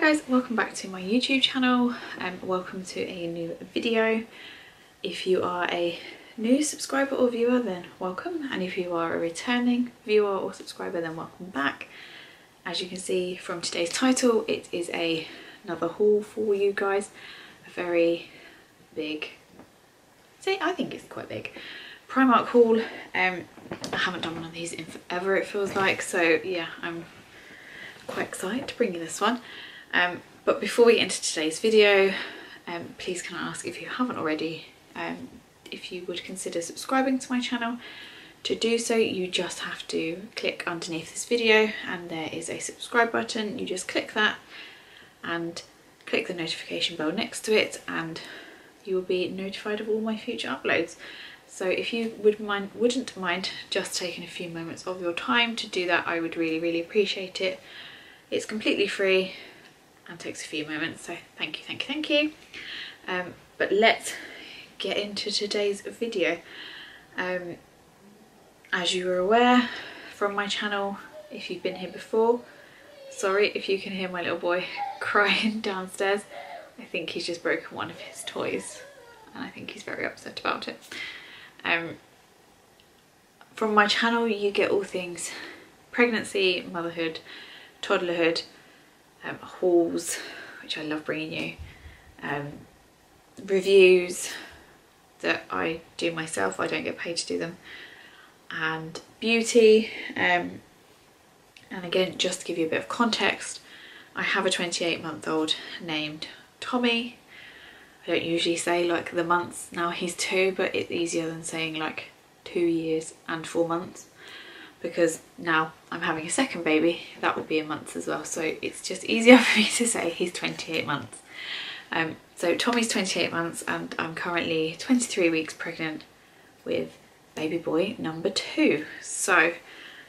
guys, welcome back to my YouTube channel and welcome to a new video. If you are a new subscriber or viewer, then welcome, and if you are a returning viewer or subscriber, then welcome back. As you can see from today's title, it is another haul for you guys. A very big, I think it's quite big, Primark haul. I haven't done one of these in forever, it feels like, so yeah, I'm quite excited to bring you this one. But before we get into today's video, please can I ask, if you haven't already, if you would consider subscribing to my channel. To do so, you just have to click underneath this video and there is a subscribe button. You just click that and click the notification bell next to it and you will be notified of all my future uploads. So if you wouldn't mind just taking a few moments of your time to do that, I would really appreciate it. It's completely free and takes a few moments, so thank you. But let's get into today's video. As you are aware from my channel, if you've been here before, sorry if you can hear my little boy crying downstairs. I think he's just broken one of his toys and I think he's very upset about it. From my channel you get all things pregnancy, motherhood, toddlerhood, hauls, which I love bringing you, reviews that I do myself, I don't get paid to do them, and beauty. And again, just to give you a bit of context, I have a 28-month-old named Tommy. I don't usually say like the months, now he's 2, but it's easier than saying like 2 years and 4 months, because now I'm having a second baby, that would be a month as well, so it's just easier for me to say he's 28 months. So Tommy's 28 months and I'm currently 23 weeks pregnant with baby boy number 2. So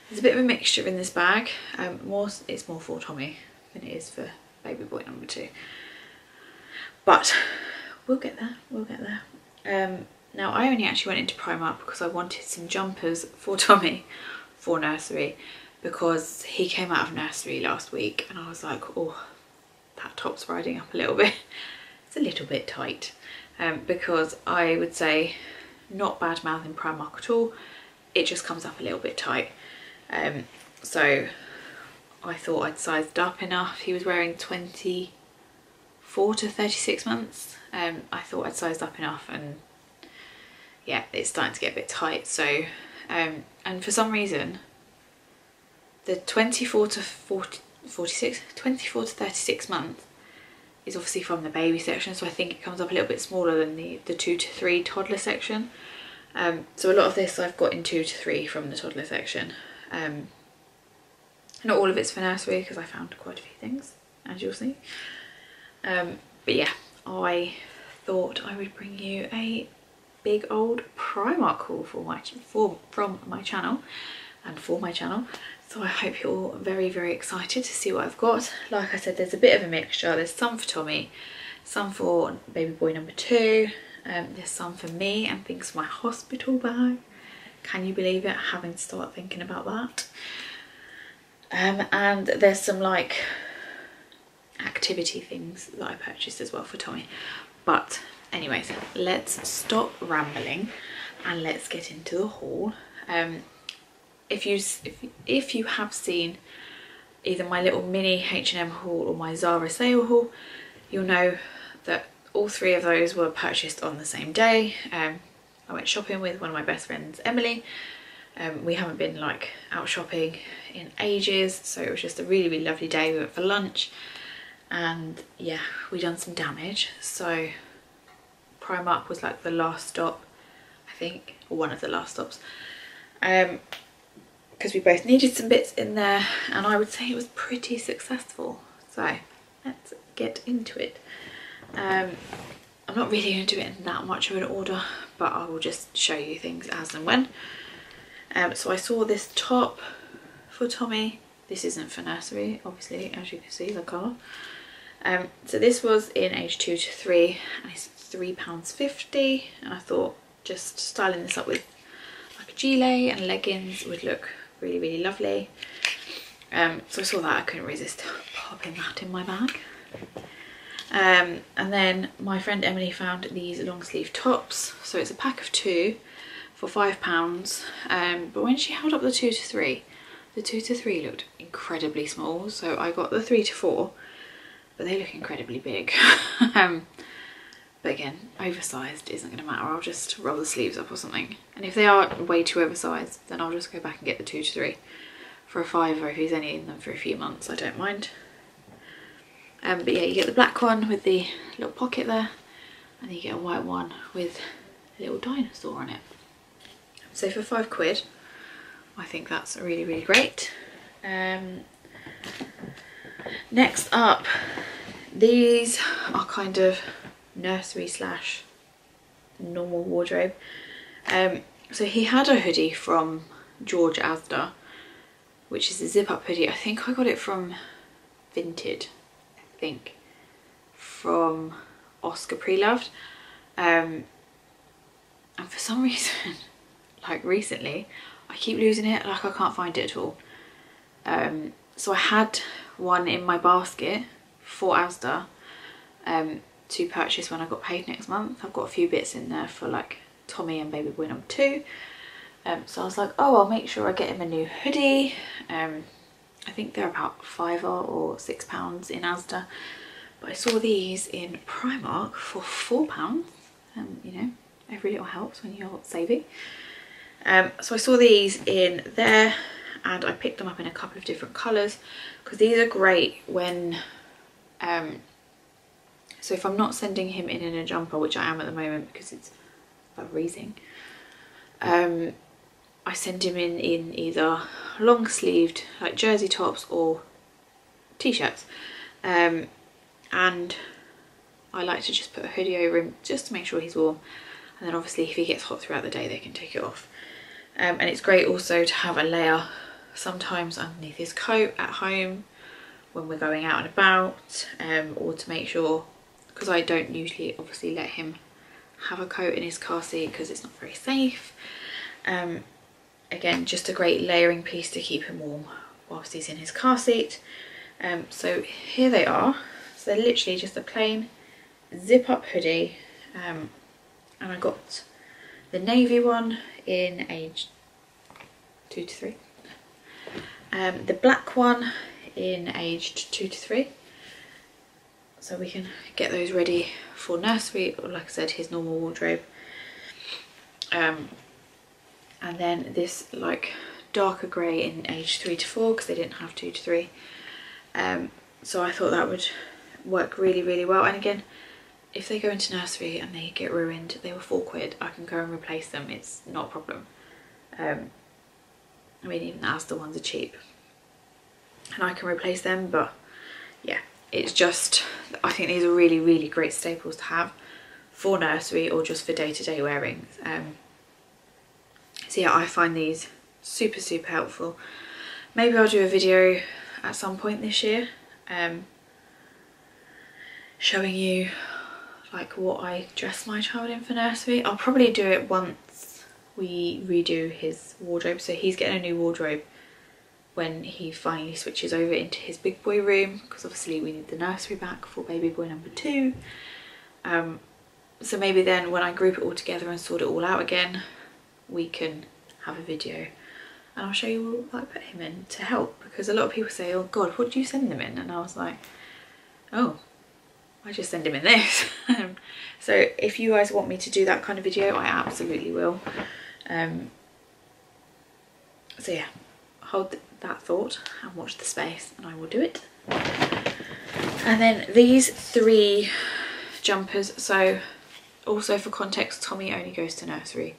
there's a bit of a mixture in this bag. It's more for Tommy than it is for baby boy number 2. But we'll get there. Now I only actually went into Primark because I wanted some jumpers for Tommy for nursery, because he came out of nursery last week and I was like, oh, that top's riding up a little bit. It's a little bit tight, because I would say, not bad mouthing Primark at all, it just comes up a little bit tight. So I thought I'd sized up enough. He was wearing 24 to 36 months. I thought I'd sized up enough, and yeah, it's starting to get a bit tight. So and for some reason the 24 to 36 months is obviously from the baby section, so I think it comes up a little bit smaller than the 2 to 3 toddler section. So a lot of this I've got in 2 to 3 from the toddler section. Not all of it's for nursery because I found quite a few things, as you'll see. But yeah, I thought I would bring you a big old Primark haul from my channel and for my channel. So I hope you're all very excited to see what I've got. Like I said, there's a bit of a mixture. There's some for Tommy, some for baby boy number 2, there's some for me and things for my hospital bag. Can you believe it, having to start thinking about that? And there's some like activity things that I purchased as well for Tommy. But anyways, let's stop rambling and let's get into the haul. If you have seen either my little mini H&M haul or my Zara sale haul, you'll know that all 3 of those were purchased on the same day. I went shopping with one of my best friends, Emily. We haven't been like out shopping in ages, so it was just a really lovely day. We went for lunch and yeah, we done some damage. So Primark was like the last stop, I think, or one of the last stops. Because we both needed some bits in there and I would say it was pretty successful. So let's get into it. I'm not really going to do it in that much of an order, but I will just show you things as and when. So I saw this top for Tommy. This isn't for nursery, obviously, as you can see the colour. So this was in age 2 to 3 and it's £3.50, and I thought just styling this up with like a gilet and leggings would look really lovely. So I saw that, I couldn't resist popping that in my bag. And then my friend Emily found these long sleeve tops. So it's a pack of 2 for £5. But when she held up the 2 to 3, the 2 to 3 looked incredibly small. So I got the 3 to 4, but they look incredibly big. But again, oversized isn't going to matter. I'll just roll the sleeves up or something. And if they are way too oversized, then I'll just go back and get the 2 to 3 for a £5, or if he's only in them for a few months, I don't mind. But yeah, you get the black one with the little pocket there, and then you get a white one with a little dinosaur on it. So for £5, I think that's really, really great. Next up, these are kind of nursery slash normal wardrobe. So he had a hoodie from George Asda, which is a zip up hoodie. I think I got it from Vinted, from Oscar Pre-Loved. And for some reason, like recently, I keep losing it, like I can't find it at all. So I had one in my basket for Asda to purchase when I got paid next month. I've got a few bits in there for like Tommy and baby boy number 2. So I was like, oh, I'll make sure I get him a new hoodie. I think they're about £5 or £6 in Asda. But I saw these in Primark for £4. You know, every little helps when you're saving. So I saw these in there, and I picked them up in a couple of different colours, because these are great when so if I'm not sending him in a jumper, which I am at the moment because it's freezing, I send him in either long sleeved like jersey tops or t-shirts, and I like to just put a hoodie over him just to make sure he's warm, and then obviously if he gets hot throughout the day they can take it off. And it's great also to have a layer sometimes underneath his coat at home when we're going out and about, or to make sure, because I don't usually obviously let him have a coat in his car seat because it's not very safe. Again, just a great layering piece to keep him warm whilst he's in his car seat. So here they are. So they're literally just a plain zip up hoodie, and I got the navy one in age 2 to 3, the black one in aged 2 to 3, so we can get those ready for nursery, or like I said, his normal wardrobe. And then this like darker grey in age 3 to 4, because they didn't have 2 to 3. So I thought that would work really, really well. And again, if they go into nursery and they get ruined, they were £4, I can go and replace them, it's not a problem. I mean, even the Asda ones are cheap and I can replace them, but yeah, it's just, I think these are really, really great staples to have for nursery or just for day-to-day wearing. So yeah, I find these super, super helpful. Maybe I'll do a video at some point this year showing you like what I dress my child in for nursery. I'll probably do it once we redo his wardrobe. So he's getting a new wardrobe when he finally switches over into his big boy room, because obviously we need the nursery back for baby boy number 2. So maybe then when I group it all together and sort it all out again, we can have a video and I'll show you what I put him in to help, because a lot of people say, oh god, what do you send them in? And I was like, oh, I just send him in this. So if you guys want me to do that kind of video, I absolutely will. So yeah, hold that thought and watch the space and I will do it. And then these 3 jumpers, so also for context, Tommy only goes to nursery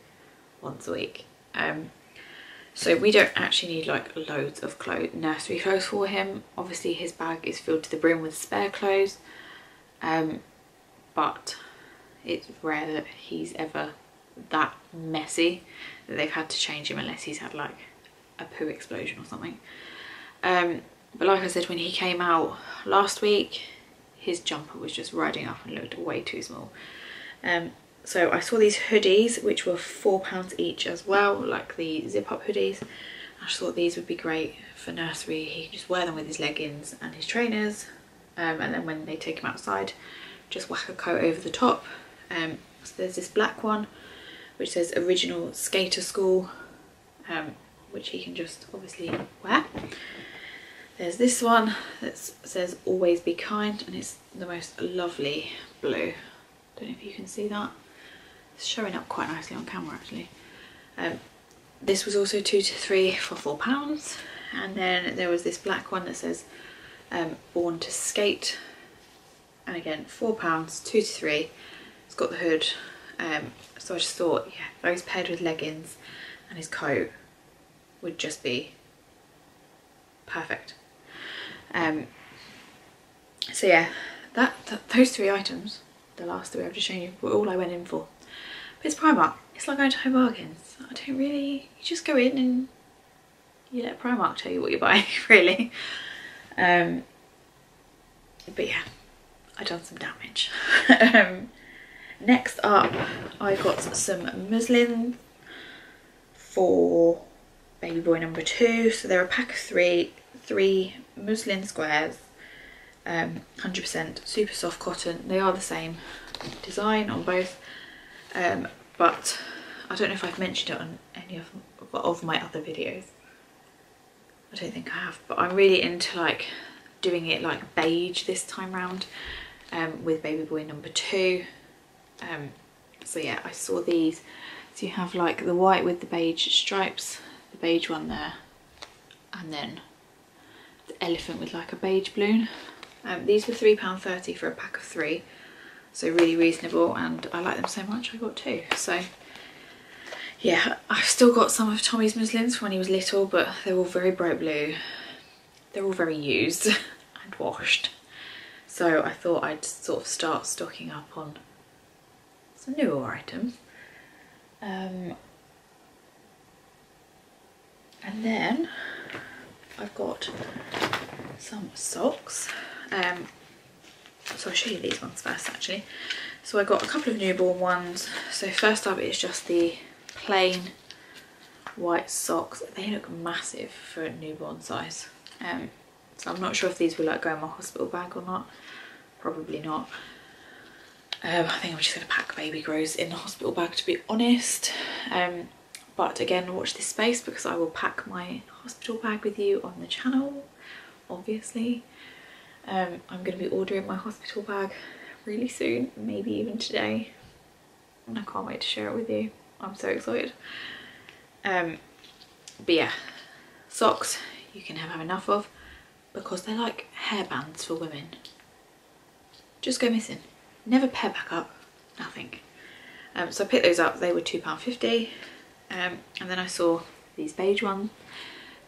once a week. So we don't actually need like loads of nursery clothes for him. Obviously his bag is filled to the brim with spare clothes, but it's rare that he's ever that messy that they've had to change him, unless he's had like a poo explosion or something. But like I said, when he came out last week, his jumper was just riding up and looked way too small. So I saw these hoodies, which were £4 each as well, like the zip up hoodies. I just thought these would be great for nursery. He can just wear them with his leggings and his trainers and then when they take him outside, just whack a coat over the top. So there's this black one which says Original Skater School, which he can just obviously wear. There's this one that says Always Be Kind, and it's the most lovely blue. Don't know if you can see that. It's showing up quite nicely on camera actually. This was also 2 to 3 for £4. And then there was this black one that says Born to Skate, and again £4, 2 to 3. It's got the hood. So I just thought, yeah, those paired with leggings and his coat would just be perfect. So yeah, those 3 items, the last 3 I've just shown you, were all I went in for. But it's Primark. It's like going to Home Bargains. I don't really, you just go in and you let Primark tell you what you're buying, really. But yeah, I've done some damage. Next up, I got some muslin for baby boy number 2. So they're a pack of 3 muslin squares, 100% super soft cotton. They are the same design on both, but I don't know if I've mentioned it on any of my other videos. I don't think I have, but I'm really into like doing it like beige this time round, with baby boy number 2. So yeah, I saw these. So you have like the white with the beige stripes, the beige one there, and then the elephant with like a beige balloon. These were £3.30 for a pack of 3, so really reasonable, and I like them so much I got 2. So yeah, I've still got some of Tommy's muslins from when he was little, but they're all very bright blue. They're all very used and washed. So I thought I'd sort of start stocking up on some newer items. And then I've got some socks. So I'll show you these ones first actually. So I got a couple of newborn ones. So first up is just the plain white socks. They look massive for a newborn size. So I'm not sure if these will like go in my hospital bag or not. Probably not. I think I'm just going to pack baby grows in the hospital bag, to be honest. But again, watch this space because I will pack my hospital bag with you on the channel, obviously. I'm going to be ordering my hospital bag really soon, maybe even today. And I can't wait to share it with you. I'm so excited. But yeah, socks you can have enough of because they're like hairbands for women. Just go missing. Never pair back up, nothing. So I picked those up, they were £2.50. And then I saw these beige ones.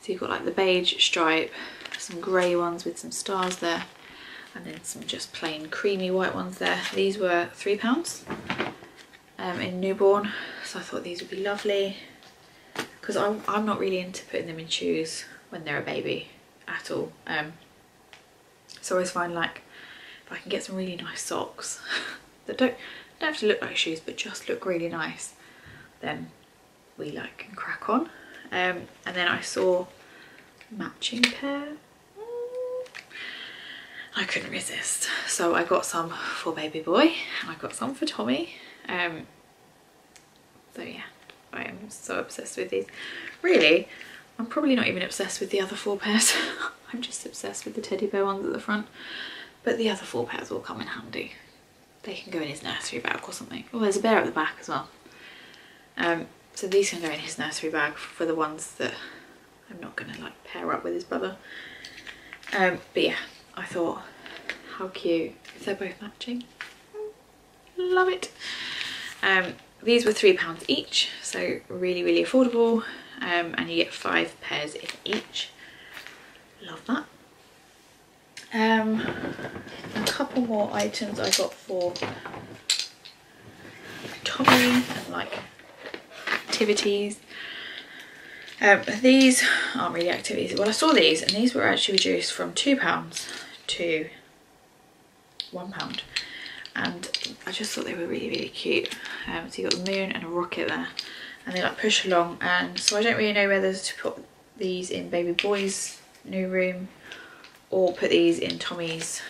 So you've got like the beige stripe, some grey ones with some stars there, and then some just plain creamy white ones there. These were £3 in newborn, so I thought these would be lovely because I'm not really into putting them in shoes when they're a baby at all. So I always find like if I can get some really nice socks that don't have to look like shoes but just look really nice, then we like can crack on. And then I saw matching pair. I couldn't resist, so I got some for baby boy and I got some for Tommy. So yeah, I am so obsessed with these. Really, I'm probably not even obsessed with the other 4 pairs. I'm just obsessed with the teddy bear ones at the front, but the other 4 pairs will come in handy. They can go in his nursery bag or something. Oh, there's a bear at the back as well. So these can go in his nursery bag for the ones that I'm not gonna like pair up with his brother. But yeah, I thought how cute if they're both matching. Love it. These were £3 each, so really affordable, and you get 5 pairs in each. Love that. A couple more items I got for Tommy and like activities. These aren't really activities. Well, I saw these and these were actually reduced from £2 to £1, and I just thought they were really cute. So you got the moon and a rocket there, and they like push along, and so I don't really know whether to put these in baby boy's new room or put these in Tommy's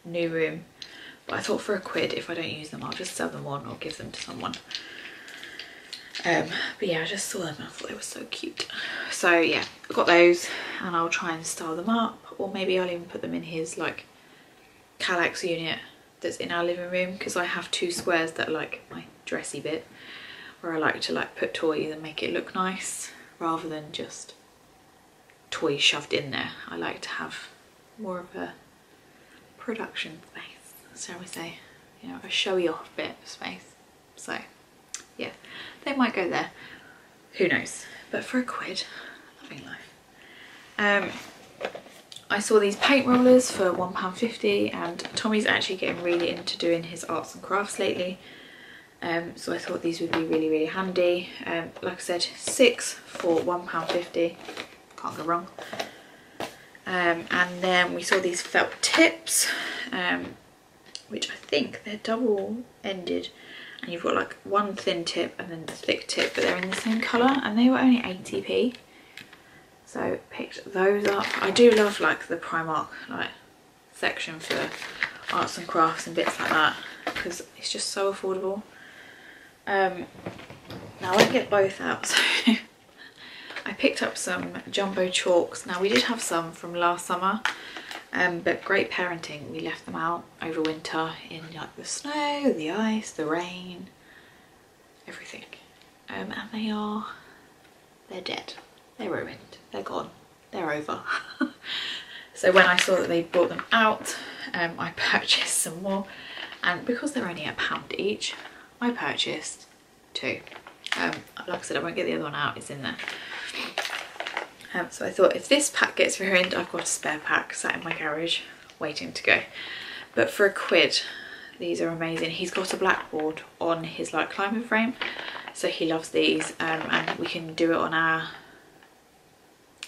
new room, but I thought for £1, if I don't use them, I'll just sell them on or give them to someone. But yeah, I just saw them and I thought they were so cute. So yeah, I got those and I'll try and style them up, or maybe I'll even put them in his like Kallax unit that's in our living room, because I have 2 squares that are like my dressy bit, where I like to like put toys and make it look nice rather than just toys shoved in there. I like to have more of a production space, shall we say, you know, a showy off bit of space. So yeah, they might go there, who knows, but for £1, loving life. I saw these paint rollers for £1.50, and Tommy's actually getting really into doing his arts and crafts lately, so I thought these would be really handy. Like I said, 6 for £1.50, can't go wrong. And then we saw these felt tips, which I think they're double-ended, and you've got like one thin tip and then the thick tip, but they're in the same colour, and they were only 80p. So picked those up. I do love like the Primark like section for arts and crafts and bits like that, because it's just so affordable. Now I won't get both out, so I picked up some jumbo chalks. Now we did have some from last summer, but great parenting, we left them out over winter in like the snow, the ice, the rain, everything. And they're dead, they're ruined, they're gone, they're over. So when I saw that they brought them out, I purchased some more, and because they're only £1 each, I purchased 2. Like I said, I won't get the other one out, it's in there. So I thought if this pack gets ruined, I've got a spare pack sat in my garage waiting to go. But for £1, these are amazing. He's got a blackboard on his like climbing frame, so he loves these, and we can do it on our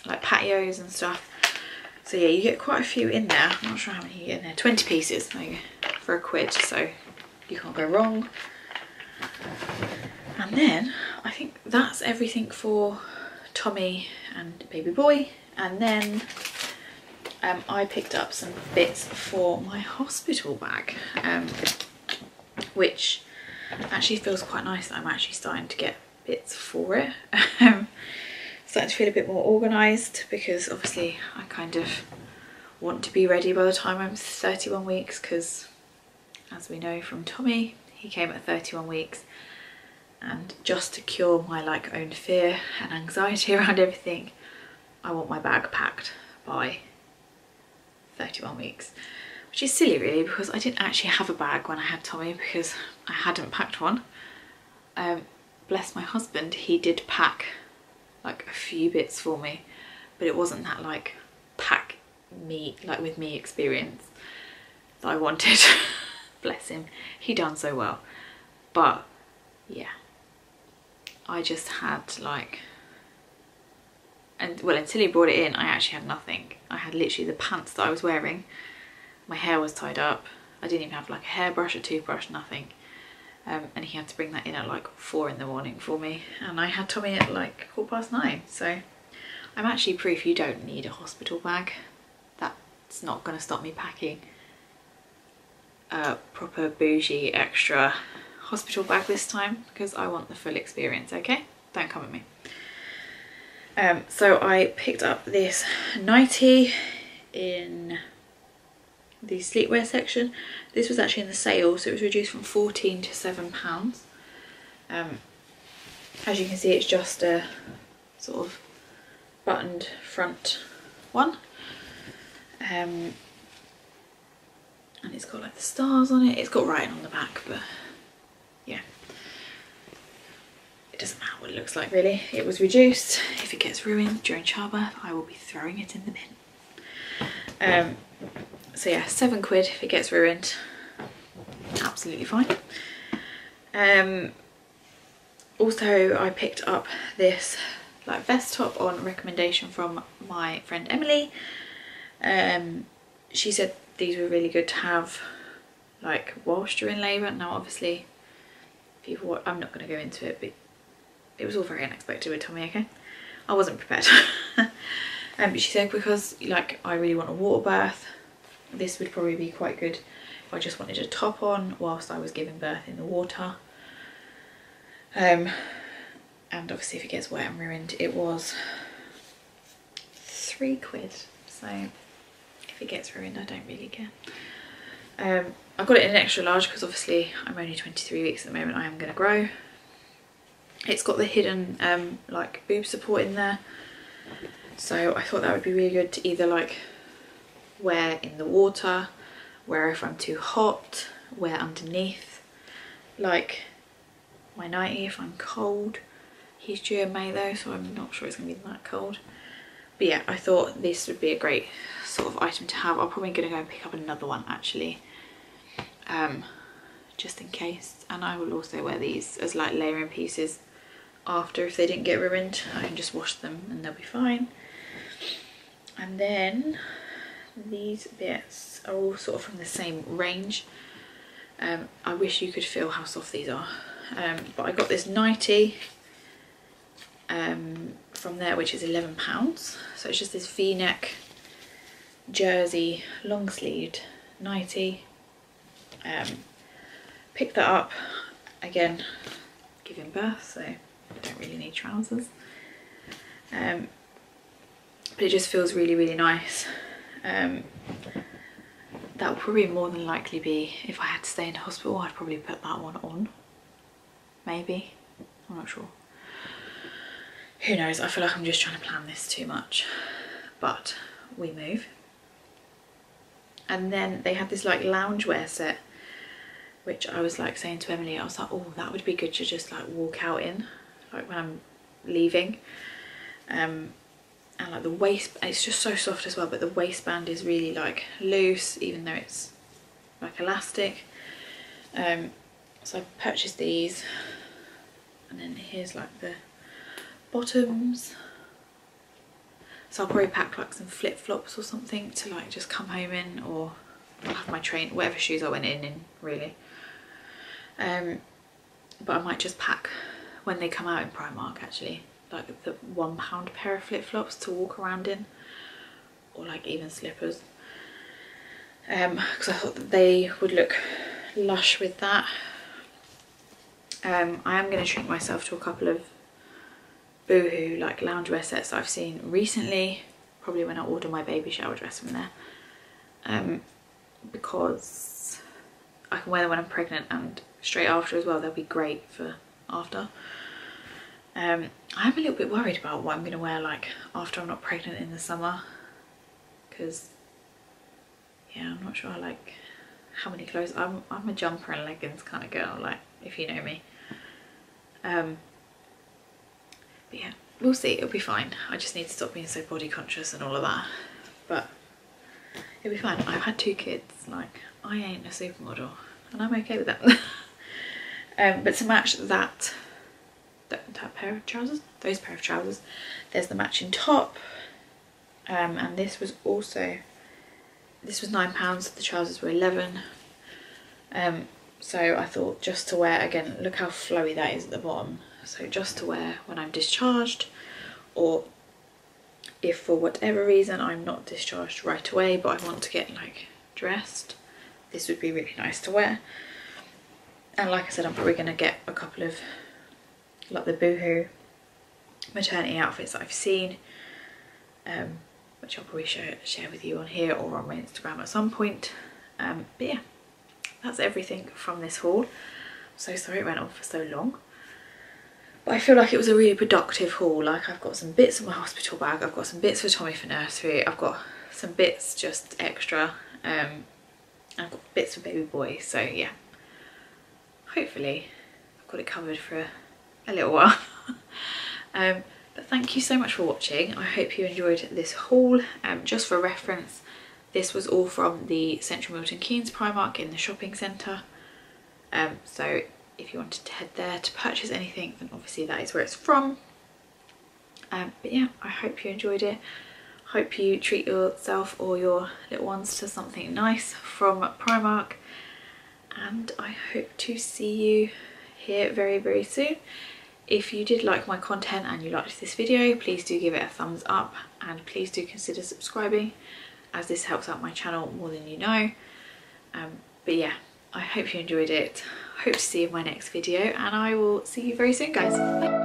like patios and stuff. So yeah, you get quite a few in there. I'm not sure how many you get in there. 20 pieces for £1, so you can't go wrong. And then I think that's everything for Tommy and baby boy. And then I picked up some bits for my hospital bag, which actually feels quite nice that I'm actually starting to get bits for it. Starting to feel a bit more organised, because obviously I kind of want to be ready by the time I'm 31 weeks, because as we know from Tommy, he came at 31 weeks, and just to cure my like own fear and anxiety around everything, I want my bag packed by 31 weeks, which is silly really, because I didn't actually have a bag when I had Tommy, because I hadn't packed one. Bless my husband, he did pack like a few bits for me, but it wasn't that like pack me like with me experience that I wanted. Bless him, he done so well. But yeah, I just had like, and well, until he brought it in, I actually had nothing. I had literally the pants that I was wearing, my hair was tied up, I didn't even have like a hairbrush, a toothbrush, nothing. And he had to bring that in at like 4 in the morning for me, and I had Tommy at like 9:15. So I'm actually proof you don't need a hospital bag. That's not going to stop me packing a proper bougie extra hospital bag this time, because I want the full experience, okay? Don't come at me. So I picked up this nightie in the sleepwear section. This was actually in the sale, so it was reduced from £14 to £7. As you can see, it's just a sort of buttoned front one, and it's got like the stars on it. It's got writing on the back, but yeah, it doesn't matter what it looks like really. It was reduced. If it gets ruined during childbirth, I will be throwing it in the bin. So yeah, £7 if it gets ruined, absolutely fine. Also I picked up this like vest top on recommendation from my friend Emily. She said these were really good to have like whilst you're in labour. Now obviously people, I'm not going to go into it, but it was all very unexpected with Tommy, okay? I wasn't prepared. But she said because like I really want a water birth, this would probably be quite good if I just wanted a top on whilst I was giving birth in the water. And obviously if it gets wet and ruined, it was £3, so if it gets ruined I don't really care. I got it in an extra large because obviously I'm only 23 weeks at the moment. I am going to grow. It's got the hidden like boob support in there, so I thought that would be really good to either like wear in the water, wear if I'm too hot, wear underneath like my nightie if I'm cold. He's due in May though, so I'm not sure it's going to be that cold. But yeah, I thought this would be a great sort of item to have. I'm probably going to go and pick up another one actually, just in case. And I will also wear these as like layering pieces after if they didn't get ruined. I can just wash them and they'll be fine. And then these bits are all sort of from the same range. I wish you could feel how soft these are. But I got this nightie from there, which is £11. So it's just this V-neck jersey long sleeved nightie. Picked that up again giving birth, so I don't really need trousers. But it just feels really, really nice. That will probably more than likely be, if I had to stay in hospital, I'd probably put that one on. Maybe, I'm not sure. Who knows, I feel like I'm just trying to plan this too much, but we move. And then they had this like loungewear set, which I was like saying to Emily, I was like, oh, that would be good to just like walk out in, like when I'm leaving. And like the waist, it's just so soft as well, but the waistband is really like loose, even though it's like elastic. So I purchased these, and then here's like the bottoms. So I'll probably pack like some flip-flops or something to like just come home in, or I'll have my whatever shoes I went in really. But I might just pack when they come out in Primark actually, like the £1 pair of flip-flops to walk around in, or like even slippers, because I thought that they would look lush with that. I am going to treat myself to a couple of Boohoo like loungewear sets that I've seen recently, probably when I order my baby shower dress from there, because I can wear them when I'm pregnant and straight after as well. They'll be great for after. I'm a little bit worried about what I'm going to wear like after I'm not pregnant in the summer, because yeah, I'm not sure like how many clothes. I'm a jumper and leggings kind of girl, like if you know me. But yeah, we'll see, it'll be fine. I just need to stop being so body conscious and all of that, but it'll be fine. I've had 2 kids, like I ain't a supermodel and I'm okay with that. But to match that pair of trousers, those pair of trousers, there's the matching top, and this was £9, the trousers were 11. So I thought just to wear, again, look how flowy that is at the bottom, so just to wear when I'm discharged, or if for whatever reason I'm not discharged right away but I want to get like dressed, this would be really nice to wear. And like I said, I'm probably going to get a couple of like the Boohoo maternity outfits that I've seen, which I'll probably share with you on here or on my Instagram at some point. But yeah, that's everything from this haul. So sorry it went on for so long, but I feel like it was a really productive haul. Like I've got some bits in my hospital bag, I've got some bits for Tommy for nursery, I've got some bits just extra, I've got bits for baby boy. So yeah, hopefully I've got it covered for a little while. But thank you so much for watching. I hope you enjoyed this haul. Just for reference, this was all from the Central Milton Keynes Primark in the shopping centre. So if you wanted to head there to purchase anything, then obviously that is where it's from. But yeah, I hope you enjoyed it. Hope you treat yourself or your little ones to something nice from Primark. And I hope to see you here very, very soon. If you did like my content and you liked this video, please do give it a thumbs up and please do consider subscribing. as this helps out my channel more than you know. But yeah, I hope you enjoyed it. Hope to see you in my next video, and I will see you very soon, guys. Bye.